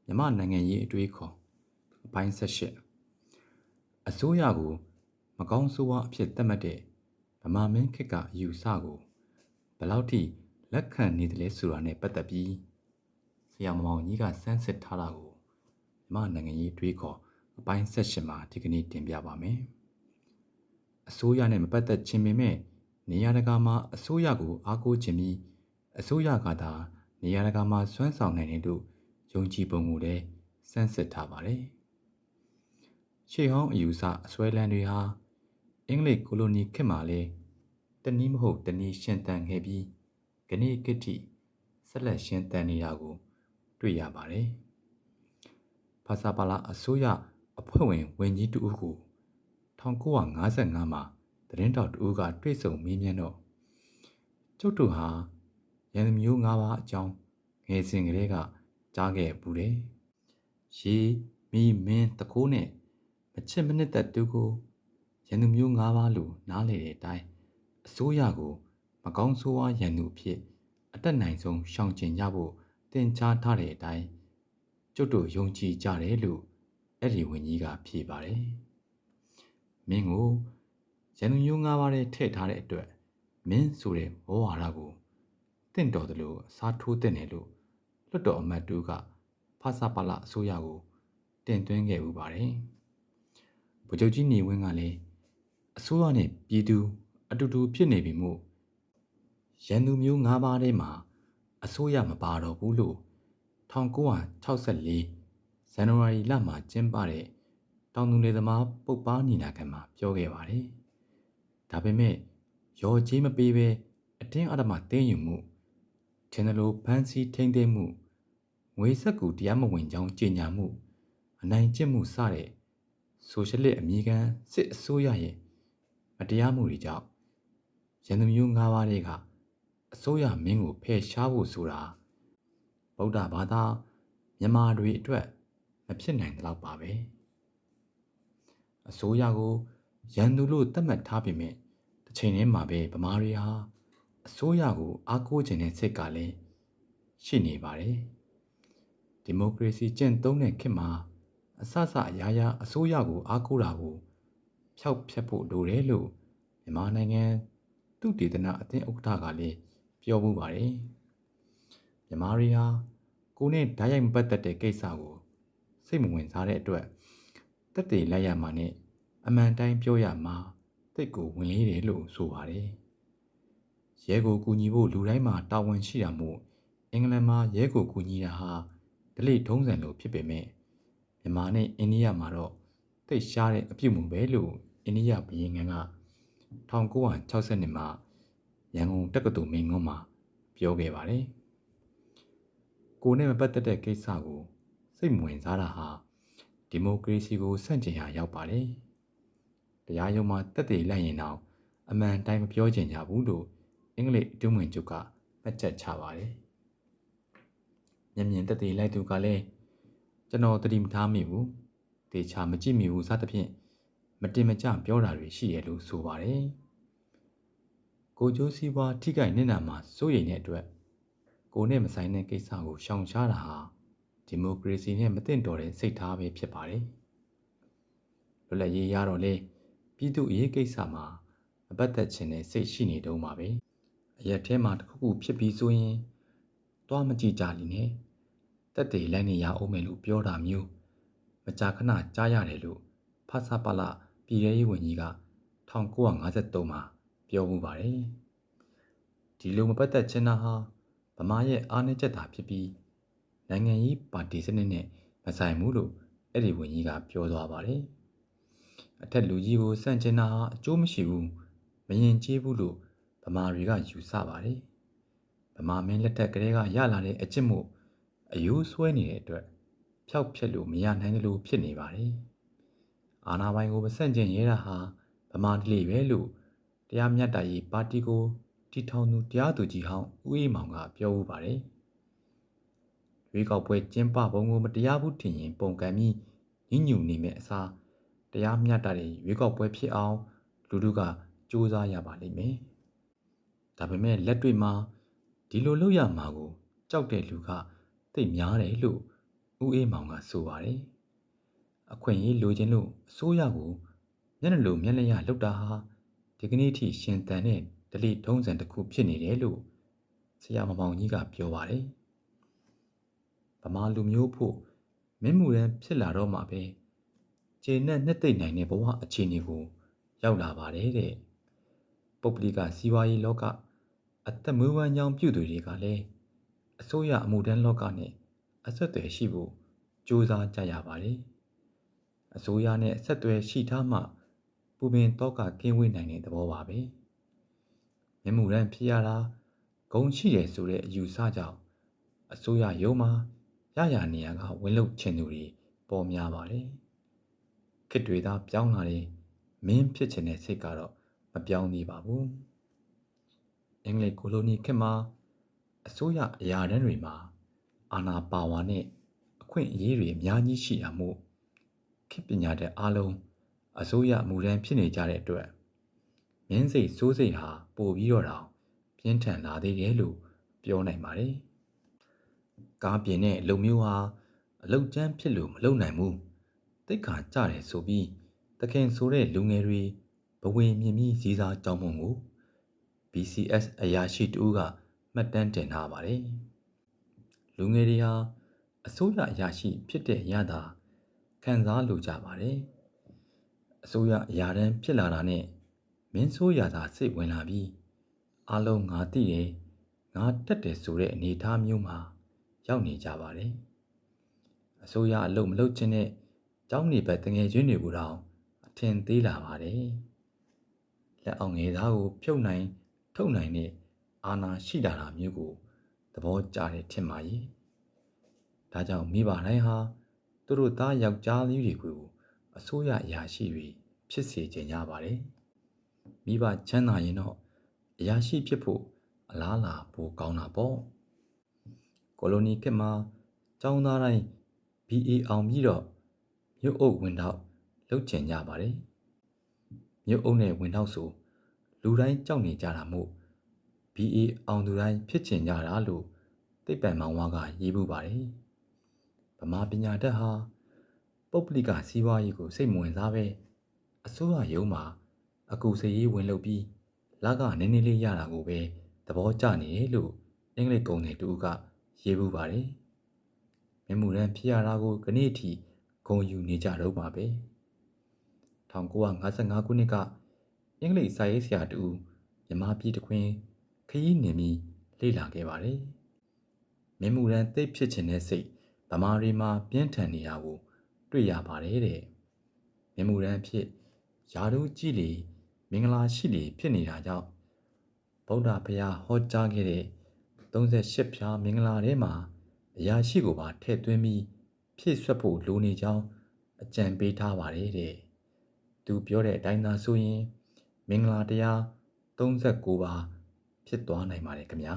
မြမနိုင်ငံရေးအတွေးခေါ်အပိုင်း18အစိုးရကိုမကောင်းဆိုးဝါးအဖြစ်သတ်မှတ်တဲ့ဗမာမင်းခေတ်ကအယူဆကိုဘယ်လောက်ထိလက်ခံနေတယ်လဲဆိုတာနဲ့ပတ်သက်ပြီးဆရာမောင်ကြီးကစမ်းစစ်ထားတာကိုမြမနိုင်ငံရေးအတွေးခေါ်အပိုင်း18မှာဒီကနေ့တင်ပြပါမယ်အစိုးရနဲ့မပတ်သက်ခြင်းပေမဲ့နေရာတကာမှာအစိုးရကိုအားကိုးခြင်းပြီးအစိုးရကသာနေရာတကာမှာစွမ်းဆောင်နိုင်တယ်လို့ယုံကြည်ပုံကိုလည်းစမ်းစစ်ထားပါတယ်။ရှေးဟောင်းအယူဆအစွဲလန်းတွေဟာအင်္ဂလိပ်ကိုလိုနီခေတ်မှာလည်းတနည်းမဟုတ်တနည်းရှင်သန်ခဲ့ပြီးခဏခေတ်ထိဆက်လက်ရှင်သန်နေတာကိုတွေ့ရပါတယ်။ဖာစာပါလာအစိုးရအဖွဲ့ဝင်ဝန်ကြီးတဦးကို1955မှာသတင်းတောက်တဦးကတွေ့ဆုံမေးမြန်းတော့ကျုပ်တို့ဟာရန်သူမျိုး၅ပါးအကြောင်းငယ်စဉ်ကတည်းကကြားခဲ့ဘူးတယ်။ရေမီမင်းတကိုးနဲ့မချစ်မနစ်သက်သူကိုရန်သူမျိုး၅ပါးလို့နားလေတဲ့အတိုင်းအစိုးရကိုမကောင်းဆိုးဝါးရန်သူအဖြစ်အတက်နိုင်ဆုံးရှောင်ကျဉ်ကြဖို့တင်ကြားထားတဲ့အတိုင်းကျုပ်တို့ယုံကြည်ကြတယ်လို့အဲ့ဒီဝန်ကြီးကဖြေပါတယ်။မင်းကိုရန်သူမျိုး၅ပါးနဲ့ထည့်ထားတဲ့အတွက်မင်းဆိုတဲ့ဝေါ်ဝါဒကိုတင့်တော်တယ်လို့စားထိုးတဲ့တယ်လို့လွတ်တော်အမတ်တူကဖာစာပါလာအစိုးရကိုတင်သွင်းခဲ့ဥပါတယ်။ဗိုလ်ချုပ်ကြီးနေဝင်းကလည်းအစိုးရနဲ့ပြည်သူအတူတူဖြစ်နေပြီမို့ရန်သူမျိုး၅ပါးထဲမှာအစိုးရမပါတော့ဘူးလို့1964ဇန်နဝါရီလမှာကျင်းပတဲ့တောင်သူလယ်သမားပုတ်ပါညီလာခံမှာပြောခဲ့ပါတယ်။ဒါပေမဲ့ရော်ကြီးမပေးဘဲအတင်းအဓမ္မသိမ်းယူမှုထင်တယ်လို့ဖမ်းဆီးထိန်းသိမ်းမှုငွေဆက်ကူတရားမဝင်ကြောင်းကြေညာမှုအနိုင်ကျင့်မှုစတဲ့ဆိုရှယ်လစ်အမည်ခံစစ်အစိုးရရဲ့မတရားမှုတွေကြောင့်ရန်သူမျိုး၅ပါးတွေကအစိုးရမင်းကိုဖယ်ရှားဖို့ဆိုတာဗုဒ္ဓဘာသာမြန်မာတွေအတွက်မဖြစ်နိုင်တော့ပါပဲအစိုးရကိုရန်သူလို့သတ်မှတ်ထားပေမဲ့တစ်ချိန်တည်းမှာပဲဗမာတွေဟာအစိုးရကိုအားကိုးခြင်းတဲ့စိတ်ကလည်းရှိနေပါတယ်ဒီမိုကရေစီကျင့်သုံးတဲ့ခေတ်မှာအစစအရာရာအစိုးရကိုအားကိုးတာကိုဖျောက်ဖျက်ဖို့လိုတယ်လို့မြန်မာနိုင်ငံသုတေသနအသင်းဥက္ကဋ္ဌကလည်းပြောမှုပါတယ်မြန်မာတွေဟာကိုယ်နဲ့ဓာတ်ရိုက်မပတ်သက်တဲ့ကိစ္စကိုစိတ်မဝင်စားတဲ့အတွက်တက်တည်လိုက်ရမှာနဲ့အမှန်တိုင်းပြောရမှာတိတ်ကိုဝင်လေးတယ်လို့ဆိုပါတယ်ရဲကိုကူညီဖို့လူတိုင်းမှာတာဝန်ရှိတာမို့အင်္ဂလန်မှာရဲကိုကူညီတာဟာဒလိထုံးစံလိုဖြစ်ပေမဲ့မြန်မာနဲ့အိန္ဒိယမှာတော့သိပ်ရှားတဲ့အပြုတ်မှုပဲလို့အိန္ဒိယဘုရင်က1962မှာရန်ကုန်တက္ကသိုလ်မိန့်ခွန်းမှာပြောခဲ့ပါတယ်ကိုယ်နဲ့မပတ်သက်တဲ့ကိစ္စကိုစိတ်မဝင်စားတာဟာဒီမိုကရေစီကိုဆန့်ကျင်ရာရောက်ပါတယ်တရားရုံးမှာတက်တည်လိုက်ရင်တော့အမှန်တိုင်းမပြောချင်ကြဘူးလို့အင်္ဂလိပ်အတွင်းဝင်ချုပ်ကမှတ်ချက်ချပါတယ်မျက်မြင်တက်တည်လိုက်သူကလည်းကျွန်တော်တတိမထားမိဘူးတေချာမကြည့်မိဘူးစသဖြင့်မတင်မကျပြောတာတွေရှိတယ်လို့ဆိုပါတယ်ကိုကျိုးစည်းပွားထိခိုက်နစ်နာမှာစိုးရိမ်တဲ့အတွက်ကိုနဲ့မဆိုင်တဲ့ကိစ္စကိုရှောင်ရှားတာဟာဒီမိုကရေစီနဲ့မသင့်တော်တဲ့စိတ်ထားပဲဖြစ်ပါတယ်လွတ်လပ်ရေးရတော့လေပြည်သူအရေးကိစ္စမှာမပတ်သက်ခြင်းနဲ့စိတ်ရှိနေတုံးပါပဲအရက်ထဲမှာတစ်ခုခုဖြစ်ပြီးဆိုရင်တွားမကြည့်ကြလိမ့်နဲ့တက်တည်လိုက်နေရအောင်မယ်လို့ပြောတာမျိုးမကြာခဏကြားရတယ်လို့ဖာစာပါလာပြည်ထောင်ရေးဝန်ကြီးက1953မှာပြောမှုပါတယ်ဒီလိုမပတ်သက်ခြင်းဟာဗမာရဲ့အားနည်းချက်သာဖြစ်ပြီးနိုင်ငံရေးပါတီစနစ်နဲ့မဆိုင်ဘူးလို့အဲ့ဒီဝန်ကြီးကပြောသွားပါတယ်အထက်လူကြီးကိုစန့်ကျင်တာဟာအကျိုးမရှိဘူးမရင်ကျေးဘူးလို့ဗမာတွေကယူဆပါတယ်ဗမာမင်းလက်ထက်ကလေးကရလာတဲ့အကျင့်မှုအယိုးဆွဲနေတဲ့အတွက်ဖျောက်ဖျက်လို့မရနိုင်တယ်လို့ဖြစ်နေပါတယ်အာဏာပိုင်ကိုမဆန့်ကျင်ရဲတာဟာဗမာတလေပဲလို့တရားမျှတရေးပါတီကိုတီထောင်သူတရားသူကြီးဟောင်းဦးအေးမောင်ကပြောဦးပါတယ်ရွေးကောက်ပွဲကျင်းပပုံကိုမတရားဘူးထင်ရင်ပုံကံပြီးညှဉ်းညူနေမဲ့အစားတရားမျှတတဲ့ရွေးကောက်ပွဲဖြစ်အောင်လူတို့ကစူးစမ်းရပါလိမ့်မယ်ဒါပေမဲ့လက်တွေ့မှာဒီလိုလုပ်ရမှာကိုကြောက်တဲ့လူကသိများတယ်လို့ ဦးအေးမောင်ကဆိုပါတယ်အခွင့်အရေးလိုချင်လို့အစိုးရကိုမျက်နှာလိုမျက်လျာလောက်တာဟာဒီကနေ့ထိရှင်သန်တဲ့ဒလိထုံးစံတစ်ခုဖြစ်နေတယ်လို့ဆရာမမောင်ကြီးကပြောပါတယ်ဗမာလူမျိုးဖို့မင်းမှုရန်ဖြစ်လာတော့မှပဲခြေနဲ့နှစ်သိမ့်နိုင်တဲ့ဘဝအခြေအနေကိုရောက်လာပါတယ်တဲ့ပုပ္ပလိကစီးပွားရေးလောကအသက်မွေးဝမ်းကြောင်းပြုသူတွေကလည်းအစိုးရအမှုထမ်းလောကနဲ့အဆက်အသွယ်ရှိဖို့ကြိုးစားကြရပါတယ်အစိုးရနဲ့ဆက်သွယ်ရှိထားမှပူပင်တော့ကကင်းဝေးနိုင်တဲ့သဘောပါပဲမျက်မှုရန်ဖြစ်ရတာဂုံရှိတယ်ဆိုတဲ့အယူဆကြောင့်အစိုးရရုံးမှာရရနေရကဝင်လုချင်သူတွေပေါ်များပါတယ်ခေတ်တွေသာပြောင်းလာတယ်မင်းဖြစ်ချင်တဲ့စိတ်ကတော့မပြောင်းသေးပါဘူးအင်္ဂလိပ်ကိုလိုနီခေတ်မှာအစိုးရအရာတန်းတွေမှာအာဏာပါဝါနဲ့အခွင့်အရေးတွေအများကြီးရှိတာမို့ခေတ်ပညာတတ်အားလုံးအစိုးရအမှုထမ်းဖြစ်နေကြတဲ့အတွက်မင်းစိတ်စိုးစိတ်ဟာပိုပြီးတော့တောင်ပြင်းထန်လာသေးတယ်လို့ပြောနိုင်ပါတယ်ကားပြင်တဲ့လူမျိုးဟာအလုတ်ကျန်းဖြစ်လို့မလုံနိုင်ဘူးတိတ်ခါကြတယ်ဆိုပြီးတခင်ဆိုတဲ့လူငယ်တွေဘဝင်မြင်ပြီးစည်းစားကြောင်းမုံကို BCS အရာရှိတူကမှတ်တမ်းတင်ထားပါတယ်လူငယ်တွေဟာအစိုးရအရာရှိဖြစ်တဲ့ရတာခံစားလိုကြပါတယ်အစိုးရအရာတန်းဖြစ်လာတာနဲ့မင်းဆိုးရတာစိတ်ဝင်လာပြီးအလုံးငါသိတယ်ငါတက်တယ်ဆိုတဲ့အနေအထားမျိုးမှာရောက်နေကြပါတယ်အစိုးရအလုပ်မလုပ်ခြင်းနဲ့ကျောင်းနေဘက်တငယ်ချင်းတွေကိုတောင်အထင်သေးလာပါတယ်လက်အောင်ငယ်သားကိုဖြုတ်နိုင်ထုတ်နိုင်တဲ့အာဏာရှိလာတာမျိုးကိုသဘောကျတယ်ထင်ပါရဲ့ဒါကြောင့်မိဘတိုင်းဟာသူတို့သားယောက်ျားလေးတွေကိုအစိုးရအရာရှိတွေဖြစ်စေချင်ကြပါတယ်မိဘချမ်းသာရင်တော့အရာရှိဖြစ်ဖို့အလားအလာပိုကောင်းတာပေါ့ကိုလိုနီခေတ်မှာကျောင်းသားတိုင်း BA အောင်ပြီးတော့မြို့အုပ်ဝင်တော့လုပ်ချင်ကြပါတယ်မြို့အုပ်နဲ့ဝင်တော့ဆိုလူတိုင်းကြောက်နေကြတာမို့ BA အောင်သူတိုင်းဖြစ်ချင်ကြတာလို့သိပ္ပံမောင်ဝါကရေးပူပါတယ်ဗမာပညာတတ်ဟာပုပ္ပလိကစီးပွားရေးကိုစိတ်မဝင်စားပဲအစိုးရရုံးမှာအကူစရေးဝင်လုပ်ပြီးလကနည်းနည်းလေးရတာကိုပဲသဘောကျနေတယ်လို့အင်္ဂလိပ်ကုံတွေတူကရေးပူပါတယ်မျက်မှုရန်ဖြစ်ရတာကိုခဏထိဂုံယူနေကြတော့ပါပဲ1955ခုနှစ်ကအင်္ဂလိပ်စာရေးဆရာတူမြန်မာပြည်တခွင်ခရီးနေပြီးလေ့လာခဲ့ပါတယ်မျက်မှုရန်သိပ်ဖြစ်ခြင်းတဲ့စိတ်ဗမာတွေမှာပြင်းထန်နေတာကိုတွေ့ရပါတယ်တဲ့မျက်မှုရန်ဖြစ်ယာတို့ကြည်လီမင်္ဂလာရှိလီဖြစ်နေတာကြောင့်ဗုဒ္ဓဘုရားဟောကြားခဲ့တဲ့38ဖြာမင်္ဂလာထဲမှာအရာရှိကိုပါထည့်သွင်းပြီးဖြည့်ဆွတ်ဖို့လိုနေကြောင်းအကြံပေးထားပါတယ်တဲ့သူပြောတဲ့အတိုင်းသာဆိုရင်မင်္ဂလာတရား39ပါဖြစ်သွားနိုင်ပါတယ်ခင်ဗျာ